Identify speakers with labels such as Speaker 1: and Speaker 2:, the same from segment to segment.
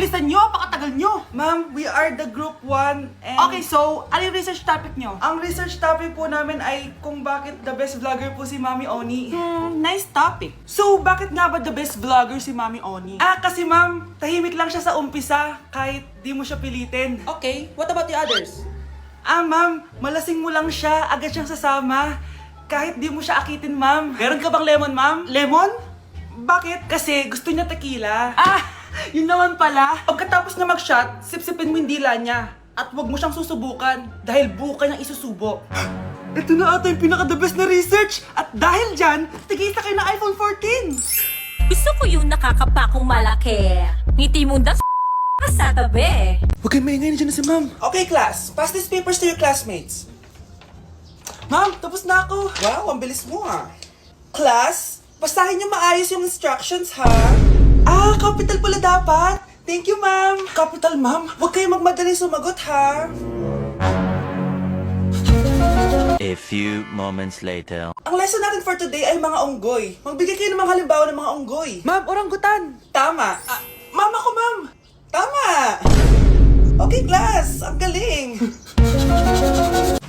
Speaker 1: Bilisan nyo, pakatagal nyo.
Speaker 2: Ma'am, we are the group 1 and...
Speaker 1: Okay, so, ano yung research topic nyo?
Speaker 2: Ang research topic po namin ay kung bakit the best vlogger po si Mami Oni.
Speaker 1: Nice topic. So, bakit nga ba the best vlogger si Mami Oni?
Speaker 2: Kasi ma'am, tahimik lang siya sa umpisa kahit di mo siya pilitin.
Speaker 1: Okay, what about the others?
Speaker 2: Ma'am, malasing mo lang siya, agad siyang sasama. Kahit di mo siya akitin, ma'am.
Speaker 1: Meron ka bang lemon, ma'am?
Speaker 2: Lemon? Bakit? Kasi gusto niya tequila.
Speaker 1: Yun naman pala.
Speaker 2: Pagkatapos na mag-shot, sipsipin mo yung dila niya. At huwag mo siyang susubukan dahil buka niyang isusubo. Ito na ata yung pinaka-the best na research. At dahil dyan, tigisa kayo ng iPhone 14.
Speaker 3: Gusto ko yung nakakapakong malaki. Ngiti mo das sa tabi.
Speaker 2: Huwag kayo maingay, nandiyan na si ma'am. Okay, class. Pass these papers to your classmates. Ma'am, tapos na ako. Wow, ang bilis mo Class, basahin niyo maayos yung instructions, ha? Capital pala dapat. Thank you, ma'am. Capital, ma'am. Huwag kayo magmadali sumagot, ha?
Speaker 4: A few moments later.
Speaker 2: Ang lesson natin for today ay mga unggoy. Magbigay kayo ng mga halimbawa ng mga unggoy. Ma'am, orangutan. Tama. Ma'am ako, ma'am. Tama. Okay, class. Ang galing.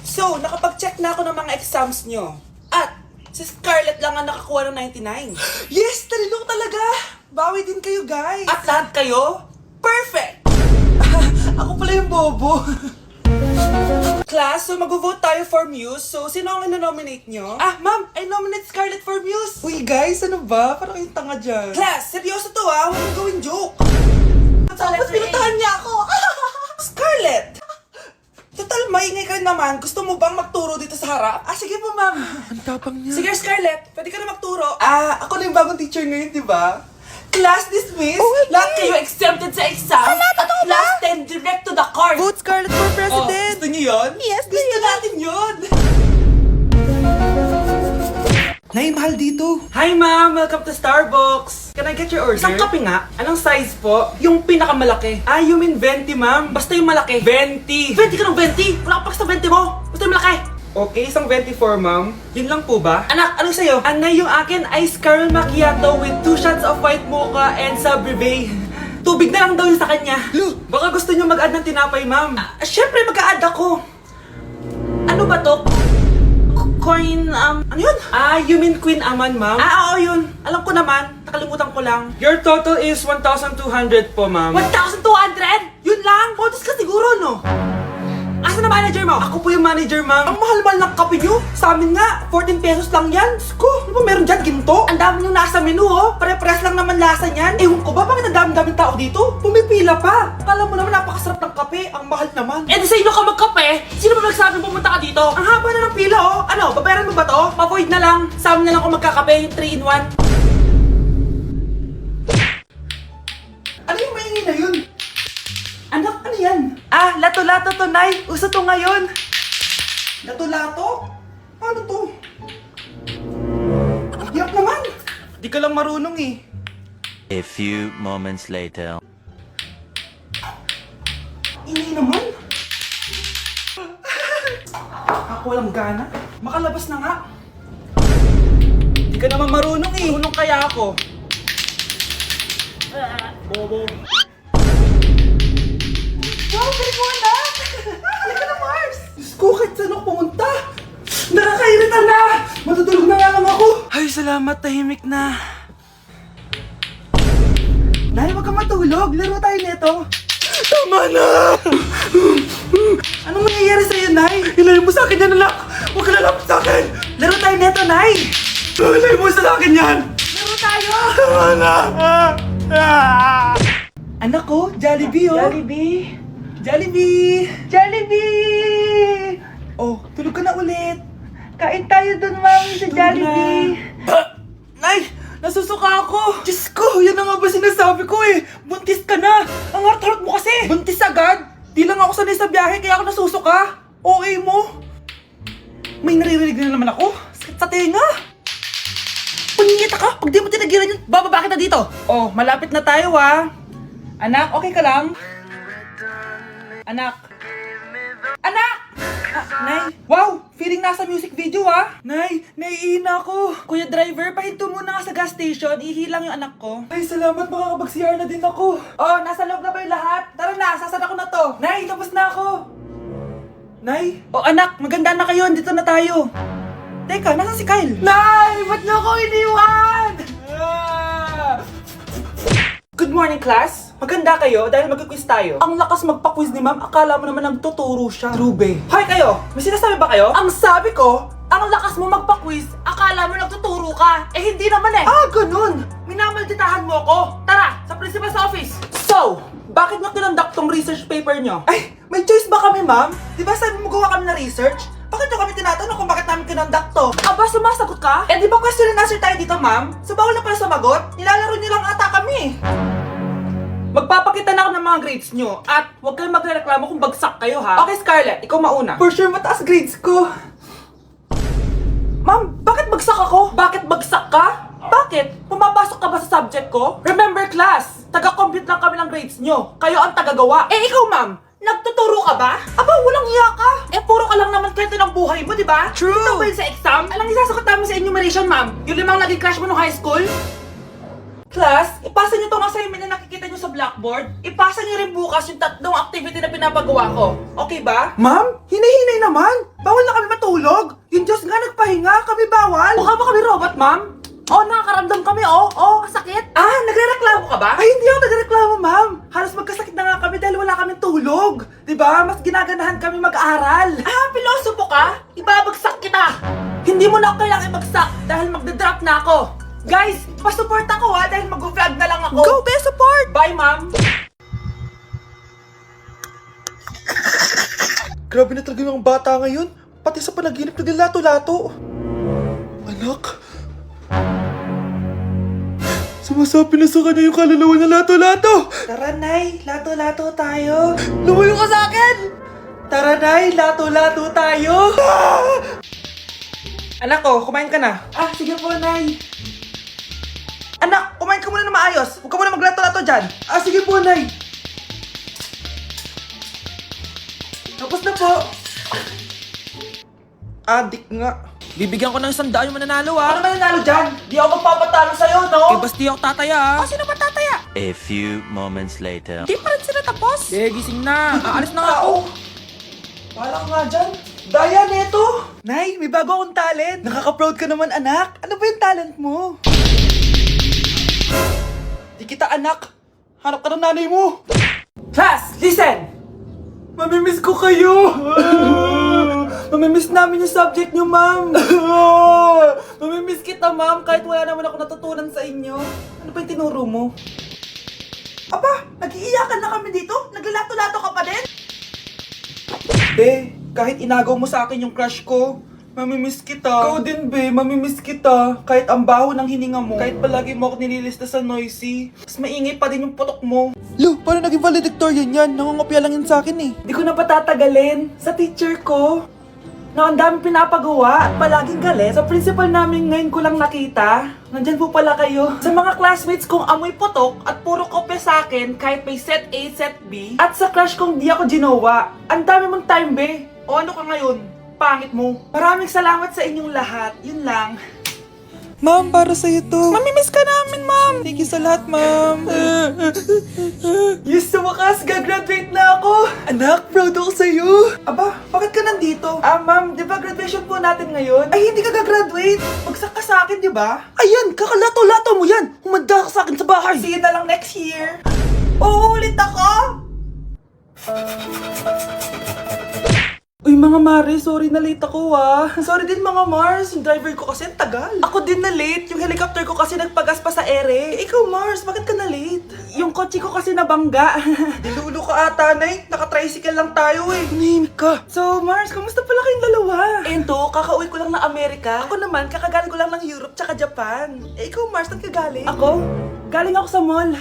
Speaker 2: So, nakapag-check na ako ng mga exams nyo. At, si Scarlett lang ang nakakuha ng 99. Yes! Talino talaga! Bawi din kayo, guys. At lahat kayo? Perfect! Ako pala yung bobo. Class, so mag-vote tayo for Muse. So, sino ang ino-nominate nyo? Ma'am, I nominate Scarlett for Muse. Uy, guys, ano ba? Parang kayong tanga dyan. Class, seryoso to Huwag mong gawin joke. Tapos pinuntahan niya ako. Scarlett! Total, maingay ka rin naman. Gusto mo bang magturo dito sa harap? Sige po, ma'am. Ang tapang niya. Sige, Scarlett. Pwede ka na magturo. Ako na yung bagong teacher ngayon, di ba? Class dismissed. Lahat kayo exempted sa exam. At class 10 direct to the court.
Speaker 1: Vote Scarlett for president.
Speaker 2: Gusto niyo yun?
Speaker 1: Yes,
Speaker 2: Gusto natin yun. Nay, mahal dito. Hi, ma'am. Welcome to Starbucks. Can I get your order? Isang kape nga. Anong size po? Yung pinakamalaki. You mean 20, ma'am? Basta yung malaki. 20. 20 ka ng 20? Wala ka pa sa 20 mo. Basta yung malaki. Okay, isang 24, ma'am. Yun lang po ba? Anak, ano sa'yo? Anay, yung akin, ice caramel macchiato with 2 shots of white mocha and Sabrivay. Tubig na lang daw yun sa kanya. Baka gusto niyo mag-add ng tinapay, ma'am. Syempre, mag-a-add ako. Ano ba to? Coin, ano yun? You mean Queen Aman, ma'am? Oo, yun. Alam ko naman. Nakalimutan ko lang. Your total is 1,200 po, ma'am. 1,200? Yun lang? Bonus ka siguro, no? Asa na manager mo? Ako po yung manager, ma'am. Ang mahal-mahal ng kape nyo. Sa amin nga, 14 pesos lang yan. Sko, ano ba meron dyan? Ginto? Ang dami yung nasa menu, oh. Pare-pares lang naman lasa niyan. Ewan ko ba, bakit ang dami-daming tao dito? Pumipila pa. Kala mo naman napakasarap ng kape. Ang mahal naman. Di sa inyo ka magkape? Sino ba nagsabing pumunta ka dito? Ang haba na ng pila, oh. Ano, babayaran mo ba to? Pa-void na lang. Sa amin na lang ako magkakape, yung 3-in-1. Ano yung maingay na yun? Anak, ano yan? Lato-lato to, Nay. Uso to ngayon. Lato-lato? Paano to? Hirap naman. Di ka lang marunong eh.
Speaker 4: A few moments later.
Speaker 2: Ini naman. Ako walang gana. Makalabas na nga. Di ka naman marunong eh. Marunong kaya ako. Bobo. Wow, galing mo anak! Halika na, Mars! Diyos ko, kahit saan ako pumunta! Nakakairita na! Matutulog na nga lang ako! Ay, salamat, tahimik na. Nay, huwag kang matulog. Laro tayo nito. Tama na! Anong nangyayari sa'yo, Nay? Ilayo mo sa akin yan, anak! Huwag ka lalapit sa akin! Laro tayo nito, Nay! Ilayo mo sa akin yan! Laro tayo! Tama na! Anak ko, Jollibee, oh! Jollibee! Jollibee! Jollibee! Oh, tulog ka na ulit. Kain tayo dun, mami, sa Jollibee. Nay! Nasusuka ako! Diyos ko, yan na nga ba sinasabi ko eh! Buntis ka na! Ang harot-harot mo kasi! Buntis agad? Di lang ako sanay sa biyahe kaya ako nasusuka. Okay mo? May naririnig na naman ako. Sakit sa tenga. Punyeta ka! Pag di mo tinagilan yun, bababa kita dito. Oh, malapit na tayo ah. Anak, okay ka lang? Anak. Anak! Nay, wow! Feeling nasa music video Nay, naiina ako. Kuya driver, pahinto muna nga sa gas station. Ihilang yung anak ko. Ay, salamat, makakapag-CR na din ako. Oh, nasa loob na ba yung lahat? Tara na, sasana ko na to. Nay, tapos na ako. Nay? Oh, anak, maganda na kayo. Dito na tayo. Teka, nasan si Kyle? Nay, ba't niyo ako iniwan? Good morning, class. Maganda kayo dahil mag-quiz tayo. Ang lakas magpa-quiz ni ma'am, akala mo naman nagtuturo siya. True, be. Hoy kayo, may sinasabi ba kayo? Ang sabi ko, ang lakas mo magpa-quiz, akala mo nagtuturo ka. Eh, hindi naman eh. Ah, ganun. Minamalditahan mo ako. Tara, sa principal's office. So, bakit nyo kinonduct tong research paper nyo? Ay, may choice ba kami, ma'am? Di ba sabi mo gawa kami na research? Bakit nyo kami tinatanong kung bakit namin kinonduct to? Aba, sumasagot ka? Eh, di ba question and answer tayo dito, ma'am? So, bawal na pala sumagot? Nilalaro nyo lang ata kami. Magpapakita na ako ng mga grades nyo at huwag kayong magreklamo kung bagsak kayo, ha? Okay, Scarlett, ikaw mauna. For sure, mataas grades ko. Ma'am, bakit bagsak ako? Bakit bagsak ka? Bakit? Pumapasok ka ba sa subject ko? Remember, class, taga-compute lang kami ng grades nyo. Kayo ang tagagawa. Eh, ikaw, ma'am, nagtuturo ka ba? Aba, walang iya ka. Eh, puro ka lang naman kwento ng buhay mo, di ba? True. Ito ba yun sa exam? Alang isasagot namin sa enumeration, ma'am? Yung limang naging crush mo nung high school? Class, ipasa niyo tong assignment na nakikita niyo sa blackboard. Ipasa niyo rin bukas yung tatlong activity na pinapagawa ko. Okay ba? Ma'am, hinay-hinay naman. Bawal na kami matulog. Yung Diyos nga nagpahinga, kami bawal. Mukha ba kami robot, ma'am? Oh, nakakaramdam kami, oh, sakit. Ah, nagrereklamo ka ba? Ay, hindi ako nagrereklamo, ma'am. Halos magkasakit na nga kami dahil wala kaming tulog. Diba? Mas ginaganahan kami mag-aral. Ah, pilosopo ka? Ibabagsak kita. Hindi mo na ako kailangan ibagsak dahil magdadrop na ako. Guys, pa-support ako dahil mag-vlog na lang ako. Go, be support! Bye, ma'am! Grabe na talaga yung bata ngayon. Pati sa panaginip naglato-lato. Anak. Sumasabi na sa kanya yung kaluluwa na lato-lato. Tara, Nay. Lato-lato tayo. Lumayo ka sa akin! Tara, Nay. Lato-lato tayo. Anak ko, kumain ka na. Ah, sige po, Nay. Anak, kumain ka muna na maayos. Huwag ka muna maglato-lato dyan. Ah, sige po, Nay. Tapos na po. Adik nga. Bibigyan ko ng 100 yung mananalo, Ano mananalo dyan? Di ako magpapatalo sa'yo, no? Eh, basti ako tataya, Sino ba tataya?
Speaker 4: A few moments later.
Speaker 2: Di pa rin sila tapos. Eh, gising na. Aalis na nga ako. Wala ka nga dyan. Daya, neto. Nay, may bago akong talent. Nakaka-proud ka naman, anak. Ano ba yung talent mo? Di kita anak. Hanap ka ng nanay mo. Class, listen! Mamimiss ko kayo! Mamimiss namin yung subject nyo, ma'am! Mamimiss kita, ma'am, kahit wala naman ako natutunan sa inyo. Ano ba yung tinuro mo? Aba, nag-iiyakan na kami dito? Naglalato-lato ka pa din? Be, kahit inagaw mo sa akin yung crush ko, mamimiss kita. Ikaw din, be. Mamimiss kita. Kahit ang baho ng hininga mo. Kahit palagi mo ako nililista sa noisy. Mas maingay pa din yung putok mo. Lo, paano naging valedictorian yan? Nangungopia lang yun sa akin eh. Di ko na patatagalin. Sa teacher ko, na ang daming pinapagawa at palaging galit. Sa principal namin ngayon ko lang nakita. Nandyan po pala kayo. Sa mga classmates kong amoy putok at puro kopya sa akin kahit may set A, set B. At sa crush kong di ako ginawa. Ang dami mong time, be. O ano ka ngayon? Pangit mo. Maraming salamat sa inyong lahat. Yun lang. Ma'am, para sa'yo to. Mamimiss ka namin, ma'am. Thank you sa lahat, ma'am. Yes, sa wakas, gagraduate na ako. Anak, proud ako sa'yo. Aba, bakit ka nandito? Ah, ma'am, di ba graduation po natin ngayon? Ay, hindi ka gagraduate. Bagsak ka sa akin, di ba? Ayan, kakalato-lato mo yan. Humanda ka sa akin sa bahay. See you na lang next year. Uulit ako? Uy mga Mare, sorry na late ako Sorry din mga Mars, yung driver ko kasi ang tagal. Ako din na late, yung helicopter ko kasi nagpagas pa sa ere. Ikaw Mars, bakit ka na late? Yung kotse ko kasi nabangga. Dilulo ka ata, Nay. Naka-tricycle lang tayo eh. Nahimik ka. So Mars, kamusta pala kayong dalawa? Ento, kakauwi ko lang ng Amerika. Ako naman, kakagaling ko lang ng Europe tsaka Japan. Eh ikaw Mars, saan ka galing? Ako? Galing ako sa mall.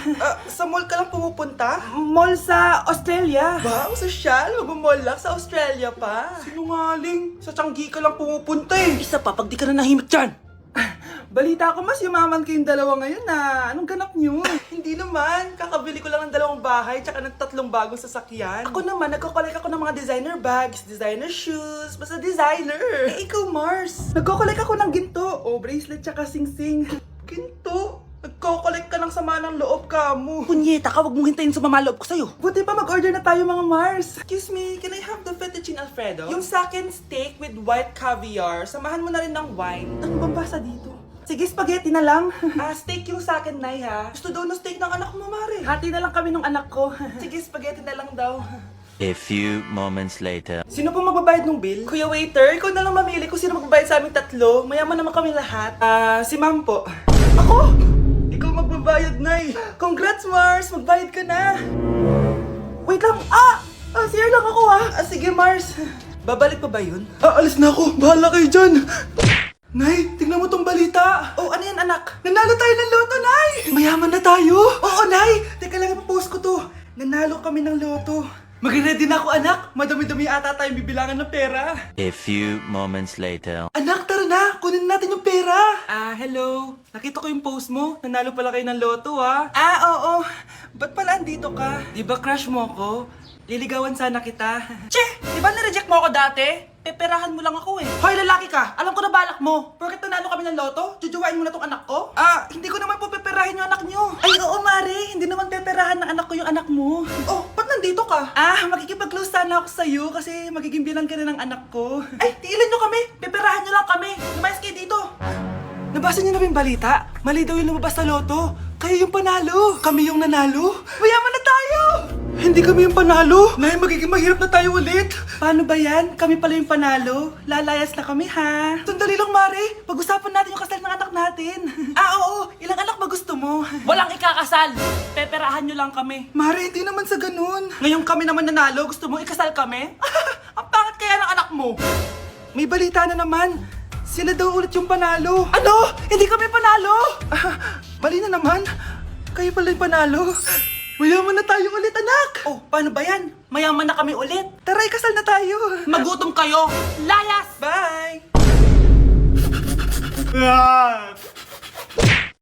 Speaker 2: Sa mall ka lang pumupunta? Mall sa Australia. Wow, sosyal. Mag-mall lang sa Australia pa. Sinungaling. Sa Changi ka lang pumupunta eh. Isa pa, pag di ka na nahimik dyan. Balita ko mas yumaman kayong dalawa ngayon na. Anong ganap nyo? Hindi naman. Kakabili ko lang ng 2 bahay tsaka ng 3 bagong sasakyan. Ako naman, nagko-collect ako ng mga designer bags, designer shoes, basta designer. Eh, ikaw, Mars. Nagko-collect ako ng ginto. O, bracelet tsaka sing-sing. Ginto? Nagko-collect ka ng sama ng loob ka mo. Punyeta ka, wag mong hintayin sumama loob ko sa'yo. Buti pa mag-order na tayo mga Mars. Excuse me, can I have the fettuccine Alfredo? Yung sa akin steak with white caviar. Samahan mo na rin ng wine. Ano bang basa dito? Sige, spaghetti na lang. Steak yung sa akin, Nay, ha? Gusto daw ng steak ng anak mo, Mare. Hati na lang kami ng anak ko. Sige, spaghetti na lang daw.
Speaker 4: A few moments later.
Speaker 2: Sino po magbabayad ng bill? Kuya waiter, ikaw na lang mamili kung sino magbabayad sa aming 3. Mayaman naman kami lahat. Si ma'am po. Ako? Ikaw magbabayad, Nay. Congrats, Mars! Magbayad ka na. Wait lang. CR lang ako, sige, Mars. Babalik pa ba yun? Alis na ako. Bahala kayo dyan. Nay, tingnan mo tong balita. Oh, ano yan, anak? Nanalo tayo ng loto, Nay! Mayaman na tayo. Oo, Nay. Teka lang, ipapost ko to. Nanalo kami ng loto. Mag-ready na ako, anak. Madami-dami ata tayong bibilangan ng pera.
Speaker 4: A few moments later.
Speaker 2: Anak, tara na! Kunin natin yung pera! Hello. Nakita ko yung post mo. Nanalo pala kayo ng loto, oo. Ba't pala andito ka? Di ba crush mo ako? Liligawan sana kita. Che! Di ba nireject mo ako dati? Peperahan mo lang ako eh. Hoy, lalaki ka! Alam ko na balak mo. Porket nanalo kami ng loto, jujuwain mo na tong anak ko? Hindi ko naman po peperahin yung anak nyo. Ay, oo, Mare. Hindi naman peperahan ng anak ko yung anak mo. Oh, ba't nandito ka? Makikipag-close sana ako sa'yo kasi magiging bilang ka na ng anak ko. Ay, tiilan nyo kami. Peperahan nyo lang kami. Lumayas kayo dito. Nabasa niyo na ba yung balita? Mali daw yung lumabas sa loto. Kayo yung panalo. Kami yung nanalo. Mayaman na tayo! Hindi kami yung panalo. Nay, magiging mahirap na tayo ulit. Paano ba yan? Kami pala yung panalo. Lalayas na kami, ha? Sandali lang, Mare. Pag-usapan natin yung kasal ng anak natin. Oo. Ilang anak ba gusto mo?
Speaker 1: Walang ikakasal. Peperahan nyo lang kami.
Speaker 2: Mare, hindi naman sa ganun. Ngayon kami naman nanalo. Gusto mo ikasal kami? Ang pangit kaya ng anak mo. May balita na naman. Sila daw ulit yung panalo. Ano? Hindi kami panalo! Mali na naman. Kayo pala yung panalo. Mayaman na tayo ulit, anak! Oh, paano ba yan? Mayaman na kami ulit. Tara, ikasal na tayo.
Speaker 1: Magutom kayo. Layas!
Speaker 2: Bye!